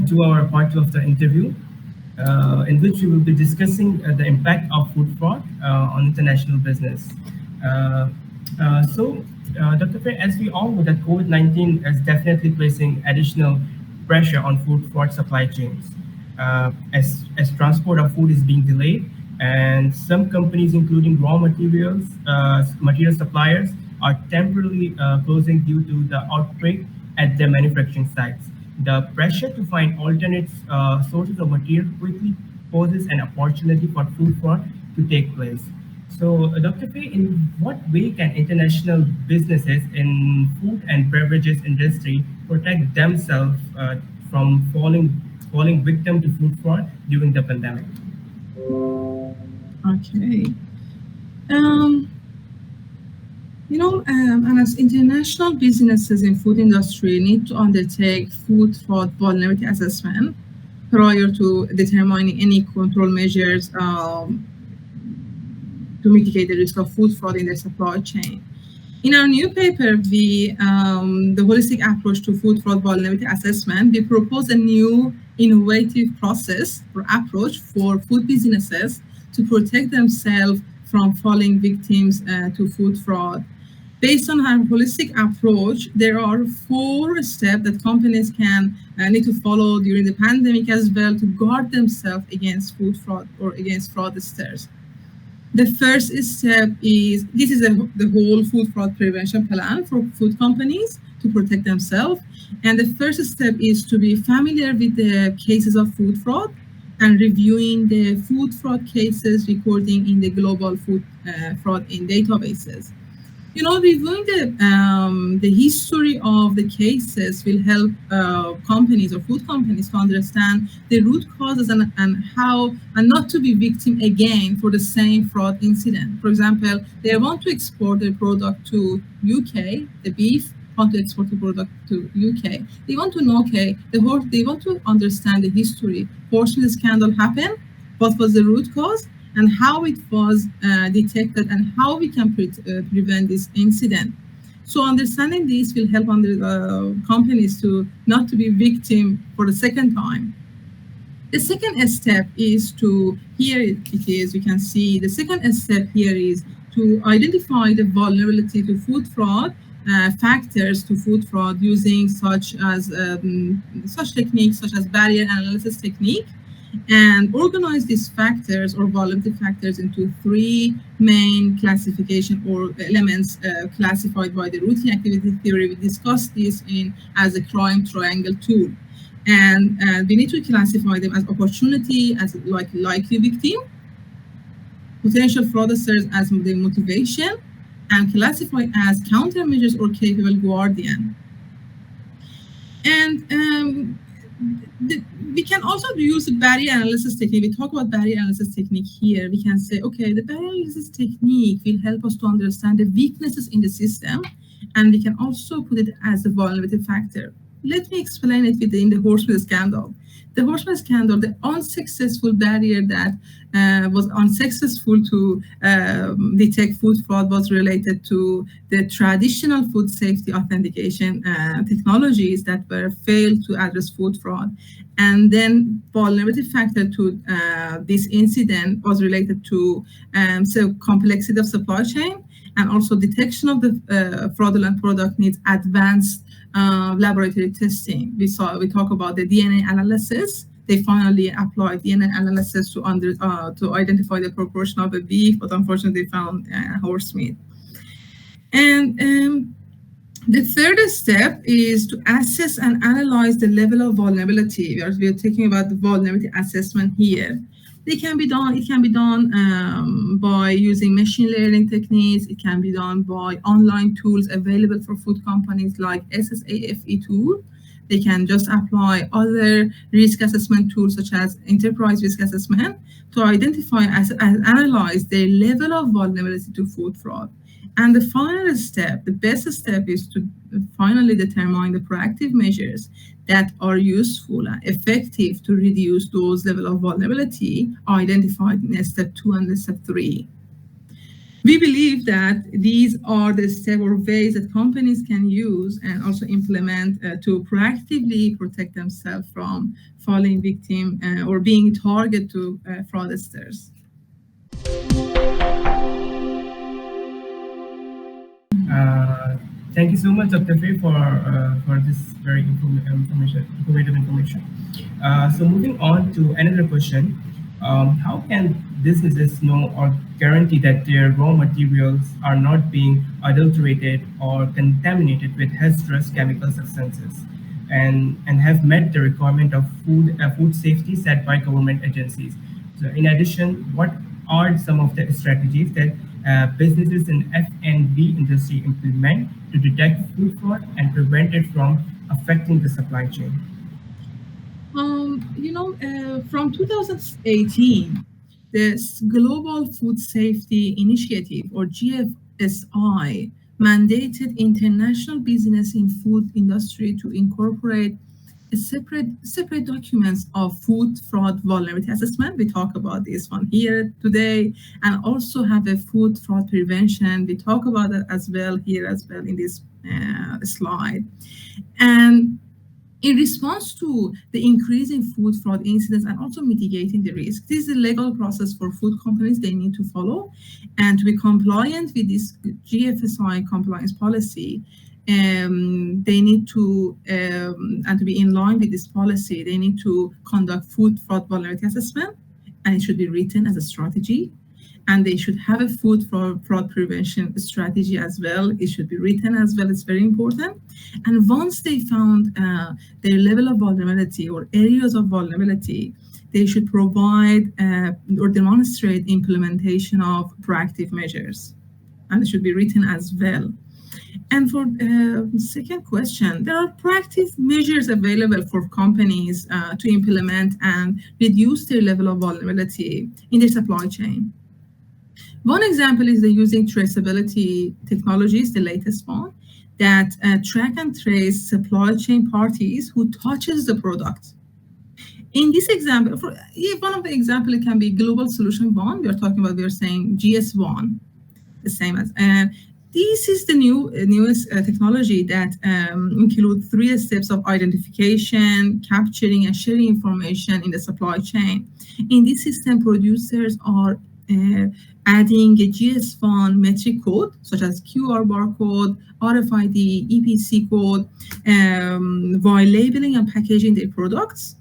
welcome to our part two of the interview, in which we will be discussing the impact of food fraud on international business. Uh, Dr. Faye, as we all know, that COVID-19 is definitely placing additional pressure on food fraud supply chains, as transport of food is being delayed, and some companies, including raw materials, material suppliers, are temporarily closing due to the outbreak at their manufacturing sites. The pressure to find alternate sources of material quickly poses an opportunity for food fraud to take place. So, Dr. Faye, in what way can international businesses in food and beverages industry protect themselves from falling victim to food fraud during the pandemic? Okay. Um, and as international businesses in food industry need to undertake food fraud vulnerability assessment prior to determining any control measures to mitigate the risk of food fraud in their supply chain. In our new paper, the holistic approach to food fraud vulnerability assessment, we propose a new innovative process or approach for food businesses to protect themselves from falling victims to food fraud. Based on our holistic approach, there are 4 steps that companies can need to follow during the pandemic as well to guard themselves against food fraud or against fraudsters. The first step is this is the whole food fraud prevention plan for food companies to protect themselves. And the first step is to be familiar with the cases of food fraud and reviewing the food fraud cases recording in the global food fraud in databases. Reviewing the history of the cases will help companies or food companies to understand the root causes and how and not to be victim again for the same fraud incident. For example, they want to export their product to UK, the beef want to export the product to UK. They want to know, okay, they want to understand the history. Horse meat scandal happened, what was the root cause, and how it was detected and how we can prevent this incident. So understanding this will help companies to not to be victim for the second time. The second step is to, here it is, you can see the second step here is to identify the vulnerability to food fraud, factors to food fraud using such techniques such as barrier analysis technique, and organize these factors or vulnerability factors into 3 main classification or elements classified by the routine activity theory. We discussed this as a crime triangle tool. And we need to classify them as opportunity, as likely victim, potential fraudsters as the motivation, and classify as countermeasures or capable guardian. And we can also use the barrier analysis technique. We talk about barrier analysis technique here. We can say, okay, the barrier analysis technique will help us to understand the weaknesses in the system, and we can also put it as a vulnerability factor. Let me explain it within the horse meat scandal. The horse meat scandal, the unsuccessful barrier that was unsuccessful to detect food fraud was related to the traditional food safety authentication technologies that were failed to address food fraud. And then vulnerability factor to this incident was related to complexity of supply chain, and also detection of the fraudulent product needs advanced laboratory testing. We talk about the DNA analysis. They finally applied DNA analysis to identify the proportion of the beef, but unfortunately they found horse meat. And the third step is to assess and analyze the level of vulnerability. We are talking about the vulnerability assessment here. It can be done by using machine learning techniques. It can be done by online tools available for food companies like SSAFE tool. They can just apply other risk assessment tools such as enterprise risk assessment to identify and analyze their level of vulnerability to food fraud. And the final step, the best step, is to finally determine the proactive measures that are useful and effective to reduce those level of vulnerability identified in step 2 and step 3. We believe that these are the steps or ways that companies can use and also implement to proactively protect themselves from falling victim or being target to fraudsters. Uh, Thank you so much, Dr. Faye, for this very informative information. So moving on to another question, how can businesses know or guarantee that their raw materials are not being adulterated or contaminated with hazardous chemical substances, and have met the requirement of food safety set by government agencies? So in addition, what are some of the strategies that businesses in F&B industry implement to detect food fraud and prevent it from affecting the supply chain? From 2018, the Global Food Safety Initiative, or GFSI, mandated international business in food industry to incorporate a separate documents of food fraud vulnerability assessment. We talk about this one here today, and also have a food fraud prevention. We talk about that as well here as well in this slide. And in response to the increase in food fraud incidents and also mitigating the risk, this is a legal process for food companies they need to follow. And to be compliant with this GFSI compliance policy, they need to, and to be in line with this policy, they need to conduct food fraud vulnerability assessment, and it should be written as a strategy. And they should have a food fraud prevention strategy as well. It should be written as well. It's very important. And once they found their level of vulnerability or areas of vulnerability, they should provide or demonstrate implementation of proactive measures. And it should be written as well. And for second question, there are proactive measures available for companies to implement and reduce their level of vulnerability in their supply chain. One example is the using traceability technologies, the latest one, that track and trace supply chain parties who touches the product. In this example, one of the example, it can be Global Solution 1. We are talking about, we are saying GS1, the same as. This is the newest technology that include 3 steps of identification, capturing, and sharing information in the supply chain. In this system, producers are adding a GS1 metric code, such as QR barcode, RFID, EPC code, while labeling and packaging their products,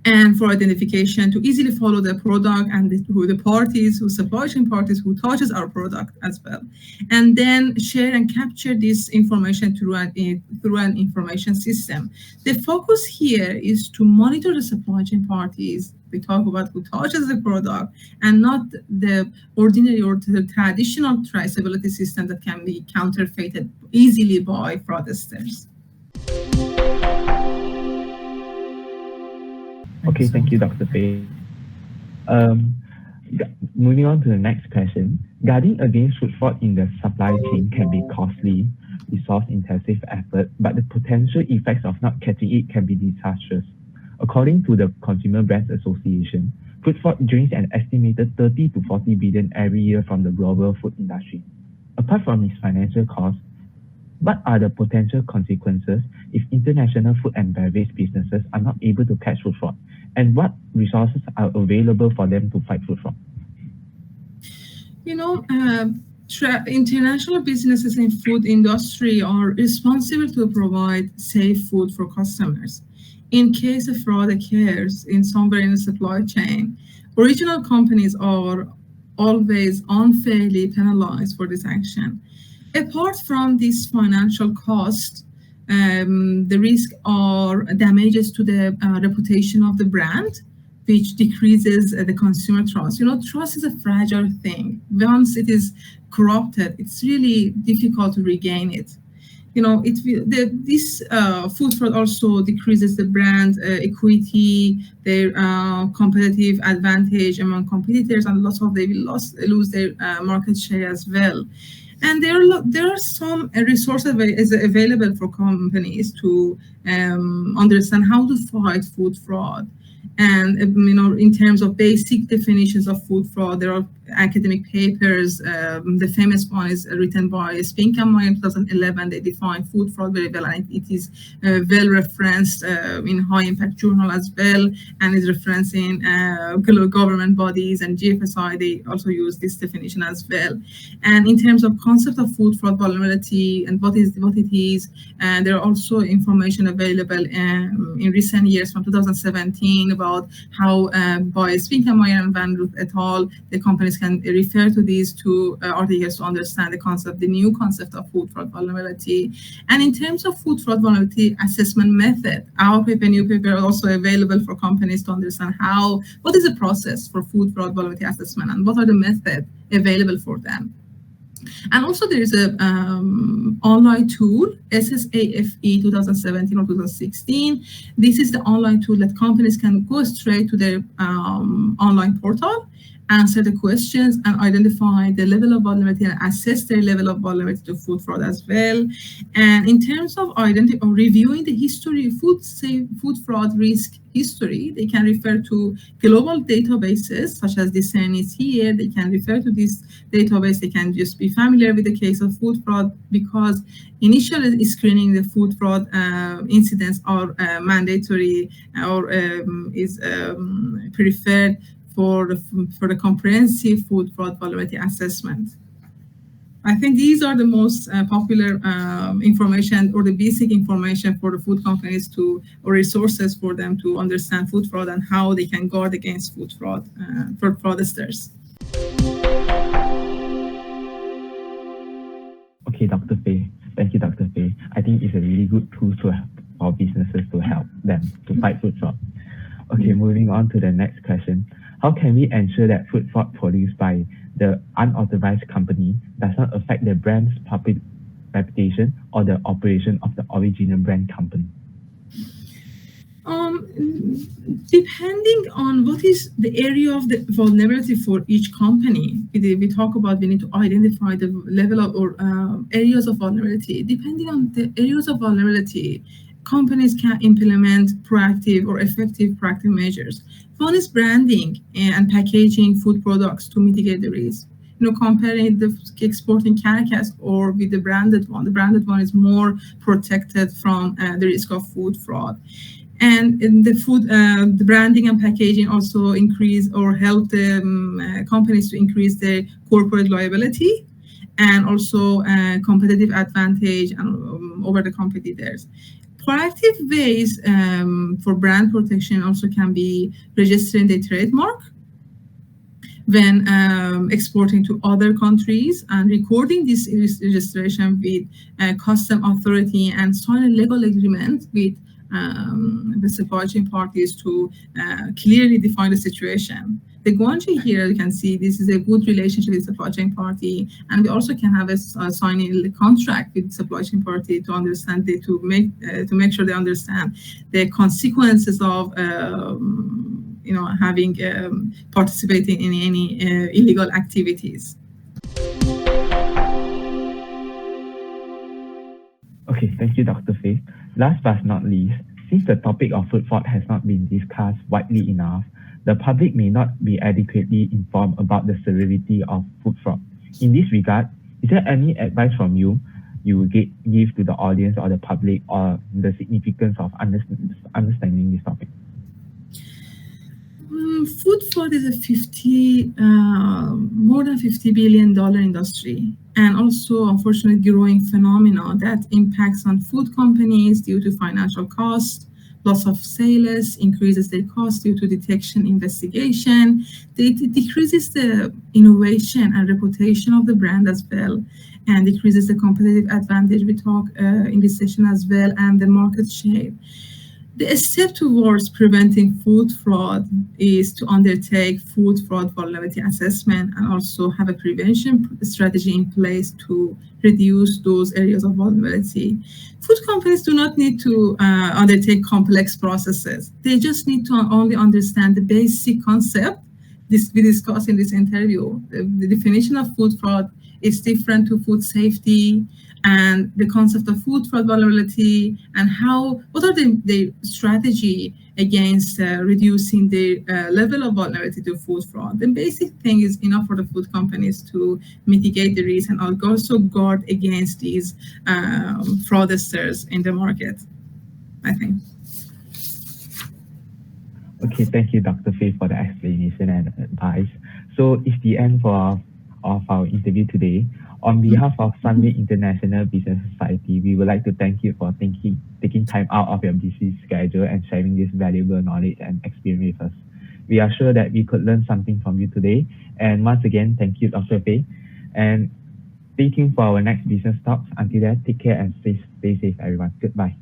and for identification to easily follow the product and the parties, who supply chain parties who touches our product as well. And then share and capture this information through an information system. The focus here is to monitor the supply chain parties. We talk about who touches the product and not the ordinary or the traditional traceability system that can be counterfeited easily by fraudsters. Okay, thank you, Dr. Faye. Moving on to the next question. Guarding against food fraud in the supply chain can be costly, resource-intensive effort, but the potential effects of not catching it can be disastrous. According to the Consumer Brands Association, food fraud drains an estimated 30 to 40 billion every year from the global food industry. Apart from its financial costs, what are the potential consequences if international food and beverage businesses are not able to catch food fraud? And what resources are available for them to fight food fraud? International businesses in food industry are responsible to provide safe food for customers. In case a fraud occurs in somewhere in the supply chain, original companies are always unfairly penalized for this action. Apart from this financial cost, the risk are damages to the reputation of the brand, which decreases the consumer trust. Trust is a fragile thing. Once it is corrupted, it's really difficult to regain it. This food fraud also decreases the brand equity, their competitive advantage among competitors, and lots of they will lose their market share as well. And there are some resources available for companies to understand how to fight food fraud. And in terms of basic definitions of food fraud, there are academic papers. The famous one is written by Spink and Meyer in 2011. They define food fraud very well, and it is well referenced in high impact journal as well, and is referenced in government bodies and GFSI. They also use this definition as well. And in terms of concept of food fraud vulnerability and what it is, there are also information available in recent years from 2017 about how by Spink and Meyer and Van Ruth et al., the companies can refer to these two articles to understand the new concept of food fraud vulnerability. And in terms of food fraud vulnerability assessment method, our new paper are also available for companies to understand what is the process for food fraud vulnerability assessment and what are the methods available for them. And also there is a online tool, SSAFE 2017 or 2016. This is the online tool that companies can go straight to their online portal, answer the questions, and identify the level of vulnerability and assess their level of vulnerability to food fraud as well. And in terms of reviewing the history of food fraud risk history, they can refer to global databases such as the CERN is here. They can refer to this database. They can just be familiar with the case of food fraud, because initial screening the food fraud incidents are mandatory or is preferred for the comprehensive food fraud vulnerability assessment. I think these are the most popular information or the basic information for the food companies or resources for them to understand food fraud and how they can guard against food fraud for fraudsters. Okay, Dr. Faye. Thank you, Dr. Faye. I think it's a really good tool to help our businesses to help them to fight food fraud. Okay, moving on to the next question. How can we ensure that food fraud produced by the unauthorized company does not affect the brand's public reputation or the operation of the original brand company? Depending on what is the area of the vulnerability for each company, we talk about we need to identify the level of or areas of vulnerability. Depending on the areas of vulnerability, companies can implement proactive or effective proactive measures. One is branding and packaging food products to mitigate the risk. Comparing the exporting carcass or with the branded one. The branded one is more protected from the risk of food fraud. And in the branding and packaging also increase or help the companies to increase their corporate liability and also competitive advantage over the competitors. Proactive ways for brand protection also can be registering the trademark when exporting to other countries and recording this registration with custom authority and sign a legal agreement with the supply chain parties to clearly define the situation. The Guanchi here, you can see this is a good relationship with the supply chain party, and we also can have a signing a contract with the supply chain party to understand to make sure they understand the consequences of having participating in any illegal activities. Okay, thank you, Dr. Faye. Last but not least, since the topic of food fraud has not been discussed widely enough, the public may not be adequately informed about the severity of food fraud. In this regard, is there any advice from you would give to the audience or the public or the significance of understanding this topic? Food fraud is a more than $50 billion industry, and also unfortunately growing phenomenon that impacts on food companies due to financial cost, loss of sales, increases their cost due to detection investigation. It decreases the innovation and reputation of the brand as well, and decreases the competitive advantage we talk in this session as well, and the market share. The step towards preventing food fraud is to undertake food fraud vulnerability assessment and also have a prevention strategy in place to reduce those areas of vulnerability. Food companies do not need to undertake complex processes. They just need to only understand the basic concept we discussed in this interview. The definition of food fraud is different to food safety, and the concept of food fraud vulnerability, and what are the strategy against reducing the level of vulnerability to food fraud. The basic thing is enough for the food companies to mitigate the risk and also guard against these fraudsters in the market, I think. Okay, thank you, Dr. Faye, for the explanation and advice. So it's the end of our interview today. On behalf of Sunway International Business Society, we would like to thank you for taking time out of your busy schedule and sharing this valuable knowledge and experience with us. We are sure that we could learn something from you today. And once again, thank you, Dr. Faye. And stay tuned for our next business talks. Until then, take care and stay safe, everyone. Goodbye.